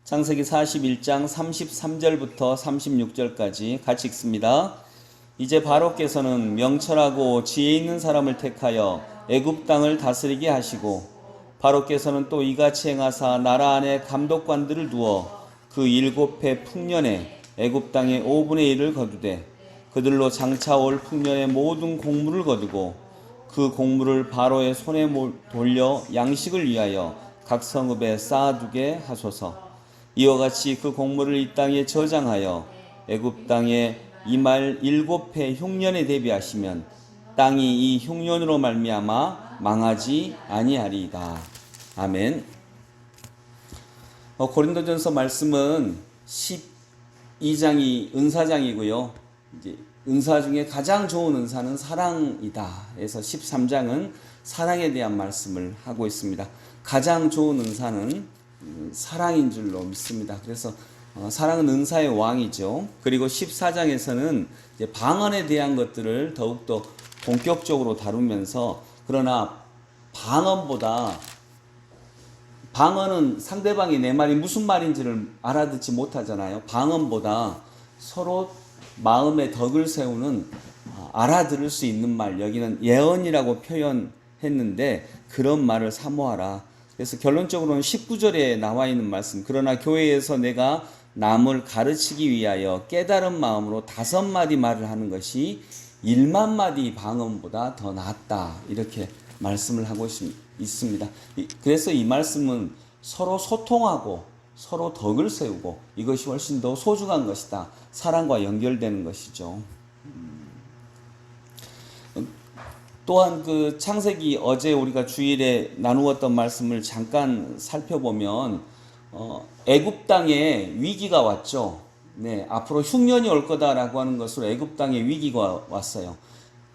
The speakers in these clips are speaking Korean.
창세기 41장 33절부터 36절까지 같이 읽습니다. 이제 바로께서는 명철하고 지혜 있는 사람을 택하여 애굽 땅을 다스리게 하시고, 바로께서는 또 이같이 행하사 나라 안에 감독관들을 두어 그 7해 풍년에 애굽 땅의 5분의 1을 거두되 그들로 장차 올 풍년의 모든 곡물을 거두고 그 곡물을 바로의 손에 돌려 양식을 위하여 각 성읍에 쌓아두게 하소서. 이와 같이 그 곡물을 이 땅에 저장하여 애굽 땅에 이말 7해 흉년에 대비하시면 땅이 이 흉년으로 말미암아 망하지 아니하리이다. 아멘. 고린도전서 말씀은 12장이 은사장이고요. 이제 은사 중에 가장 좋은 은사는 사랑이다. 그래서 13장은 사랑에 대한 말씀을 하고 있습니다. 가장 좋은 은사는 사랑인 줄로 믿습니다. 그래서 사랑은 은사의 왕이죠. 그리고 14장에서는 이제 방언에 대한 것들을 더욱더 본격적으로 다루면서, 그러나 방언은 상대방이 내 말이 무슨 말인지를 알아듣지 못하잖아요. 방언보다 서로 마음에 덕을 세우는 알아들을 수 있는 말, 여기는 예언이라고 표현했는데 그런 말을 사모하라. 그래서 결론적으로는 19절에 나와 있는 말씀, 그러나 교회에서 내가 남을 가르치기 위하여 깨달은 마음으로 5마디 말을 하는 것이 1만 마디 방언보다 더 낫다, 이렇게 말씀을 하고 있습니다. 그래서 이 말씀은 서로 소통하고 서로 덕을 세우고 이것이 훨씬 더 소중한 것이다, 사랑과 연결되는 것이죠. 또한 그 창세기 어제 우리가 주일에 나누었던 말씀을 잠깐 살펴보면 애굽 땅에 위기가 왔죠. 네, 앞으로 흉년이 올 거다라고 하는 것으로 애굽 땅에 위기가 왔어요.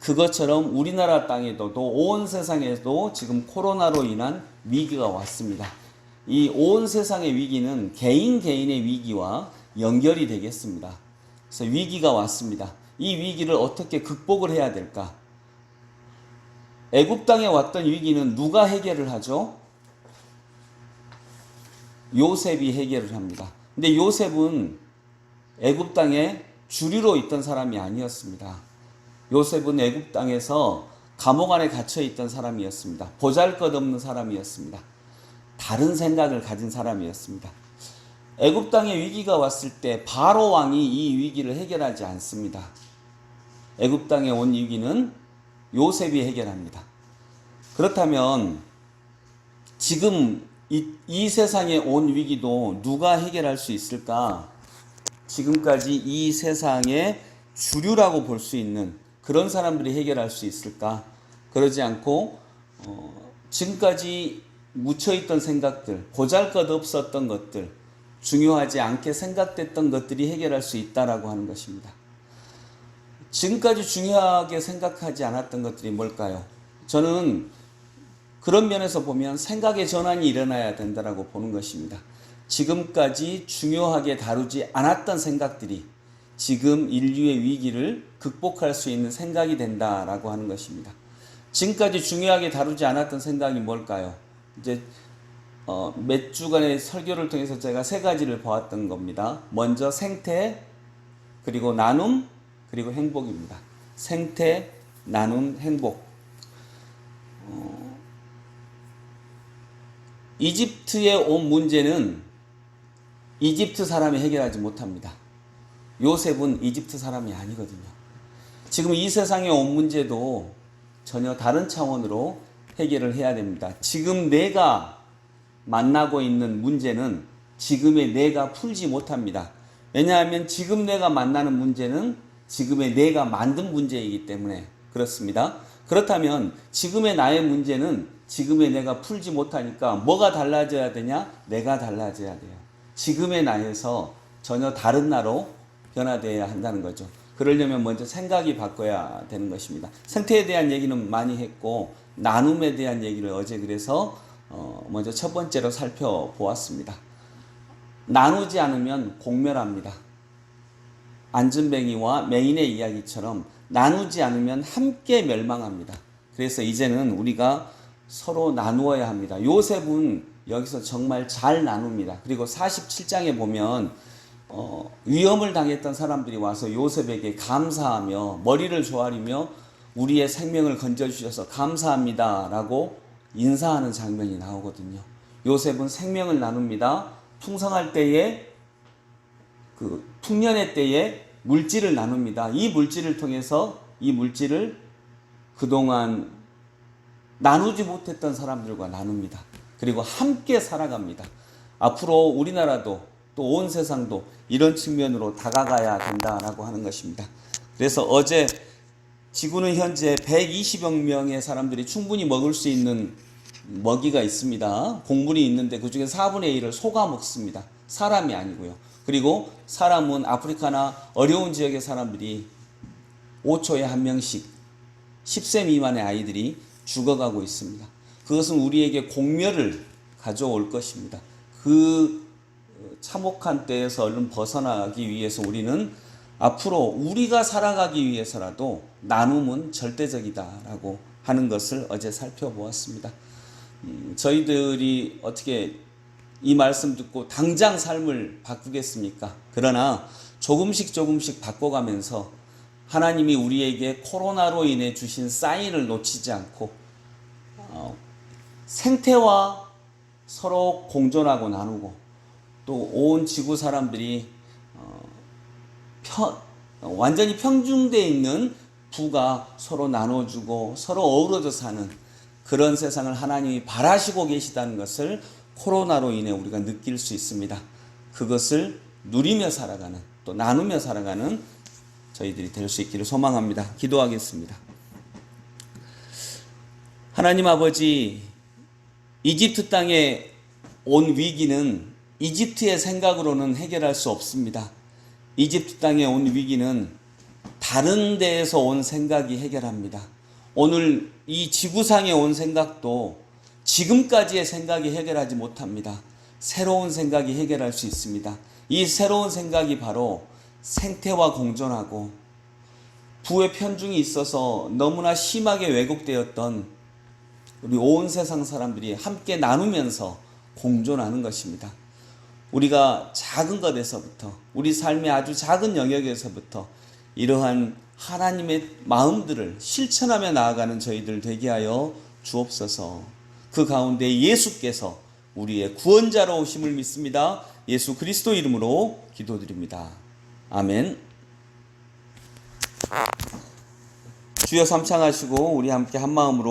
그것처럼 우리나라 땅에도 온 세상에도 지금 코로나로 인한 위기가 왔습니다. 이 온 세상의 위기는 개인의 위기와 연결이 되겠습니다. 그래서 위기가 왔습니다. 이 위기를 어떻게 극복을 해야 될까? 애굽 땅에 왔던 위기는 누가 해결을 하죠? 요셉이 해결을 합니다. 근데 요셉은 애굽 땅에 주류로 있던 사람이 아니었습니다. 요셉은 애굽 땅에서 감옥 안에 갇혀 있던 사람이었습니다. 보잘것없는 사람이었습니다. 다른 생각을 가진 사람이었습니다. 애굽 땅에 위기가 왔을 때 바로 왕이 이 위기를 해결하지 않습니다. 애굽 땅에 온 위기는 요셉이 해결합니다. 그렇다면 지금 이 세상에 온 위기도 누가 해결할 수 있을까? 지금까지 이 세상의 주류라고 볼 수 있는 그런 사람들이 해결할 수 있을까? 그러지 않고 지금까지 묻혀있던 생각들, 보잘것없었던 것들, 중요하지 않게 생각됐던 것들이 해결할 수 있다라고 하는 것입니다. 지금까지 중요하게 생각하지 않았던 것들이 뭘까요? 저는 그런 면에서 보면 생각의 전환이 일어나야 된다라고 보는 것입니다. 지금까지 중요하게 다루지 않았던 생각들이 지금 인류의 위기를 극복할 수 있는 생각이 된다라고 하는 것입니다. 지금까지 중요하게 다루지 않았던 생각이 뭘까요? 이제 몇 주간의 설교를 통해서 제가 3가지를 보았던 겁니다. 먼저 생태, 그리고 나눔, 그리고 행복입니다. 생태, 나눔, 행복. 이집트에 온 문제는 이집트 사람이 해결하지 못합니다. 요셉은 이집트 사람이 아니거든요. 지금 이 세상에 온 문제도 전혀 다른 차원으로 해결을 해야 됩니다. 지금 내가 만나고 있는 문제는 지금의 내가 풀지 못합니다. 왜냐하면 지금 내가 만나는 문제는 지금의 내가 만든 문제이기 때문에 그렇습니다. 그렇다면 지금의 나의 문제는 지금의 내가 풀지 못하니까 뭐가 달라져야 되냐? 내가 달라져야 돼요. 지금의 나에서 전혀 다른 나로 변화되어야 한다는 거죠. 그러려면 먼저 생각이 바꿔야 되는 것입니다. 생태에 대한 얘기는 많이 했고 나눔에 대한 얘기를 어제 그래서 먼저 첫 번째로 살펴보았습니다. 나누지 않으면 공멸합니다. 안전뱅이와 맹인의 이야기처럼 나누지 않으면 함께 멸망합니다. 그래서 이제는 우리가 서로 나누어야 합니다. 요셉은 여기서 정말 잘 나눕니다. 그리고 47장에 보면 위험을 당했던 사람들이 와서 요셉에게 감사하며 머리를 조아리며 우리의 생명을 건져주셔서 감사합니다 라고 인사하는 장면이 나오거든요. 요셉은 생명을 나눕니다. 풍성할 때에 풍년의 때에 물질을 나눕니다. 이 물질을 통해서 이 물질을 그동안 나누지 못했던 사람들과 나눕니다. 그리고 함께 살아갑니다. 앞으로 우리나라도 또 온 세상도 이런 측면으로 다가가야 된다라고 하는 것입니다. 그래서 어제 지구는 현재 120여 명의 사람들이 충분히 먹을 수 있는 먹이가 있습니다. 곡물이 있는데 그 중에 4분의 1을 소가 먹습니다. 사람이 아니고요. 그리고 사람은 아프리카나 어려운 지역의 사람들이 5초에 한 명씩 10세 미만의 아이들이 죽어가고 있습니다. 그것은 우리에게 공멸을 가져올 것입니다. 그 참혹한 때에서 얼른 벗어나기 위해서 우리는 앞으로 우리가 살아가기 위해서라도 나눔은 절대적이다라고 하는 것을 어제 살펴보았습니다. 저희들이 어떻게 이 말씀 듣고 당장 삶을 바꾸겠습니까? 그러나 조금씩 바꿔가면서 하나님이 우리에게 코로나로 인해 주신 사인을 놓치지 않고 생태와 서로 공존하고 나누고 또 온 지구 사람들이 완전히 평중되어 있는 부가 서로 나눠주고 서로 어우러져 사는 그런 세상을 하나님이 바라시고 계시다는 것을 코로나로 인해 우리가 느낄 수 있습니다. 그것을 누리며 살아가는 또 나누며 살아가는 저희들이 될 수 있기를 소망합니다. 기도하겠습니다. 하나님 아버지, 이집트 땅에 온 위기는 이집트의 생각으로는 해결할 수 없습니다. 이집트 땅에 온 위기는 다른 데에서 온 생각이 해결합니다. 오늘 이 지구상에 온 생각도 지금까지의 생각이 해결하지 못합니다. 새로운 생각이 해결할 수 있습니다. 이 새로운 생각이 바로 생태와 공존하고 부의 편중이 있어서 너무나 심하게 왜곡되었던 우리 온 세상 사람들이 함께 나누면서 공존하는 것입니다. 우리가 작은 것에서부터 우리 삶의 아주 작은 영역에서부터 이러한 하나님의 마음들을 실천하며 나아가는 저희들 되게 하여 주옵소서. 그 가운데 예수께서 우리의 구원자로 오심을 믿습니다. 예수 그리스도 이름으로 기도드립니다. 아멘. 주여 삼창하시고 우리 함께 한 마음으로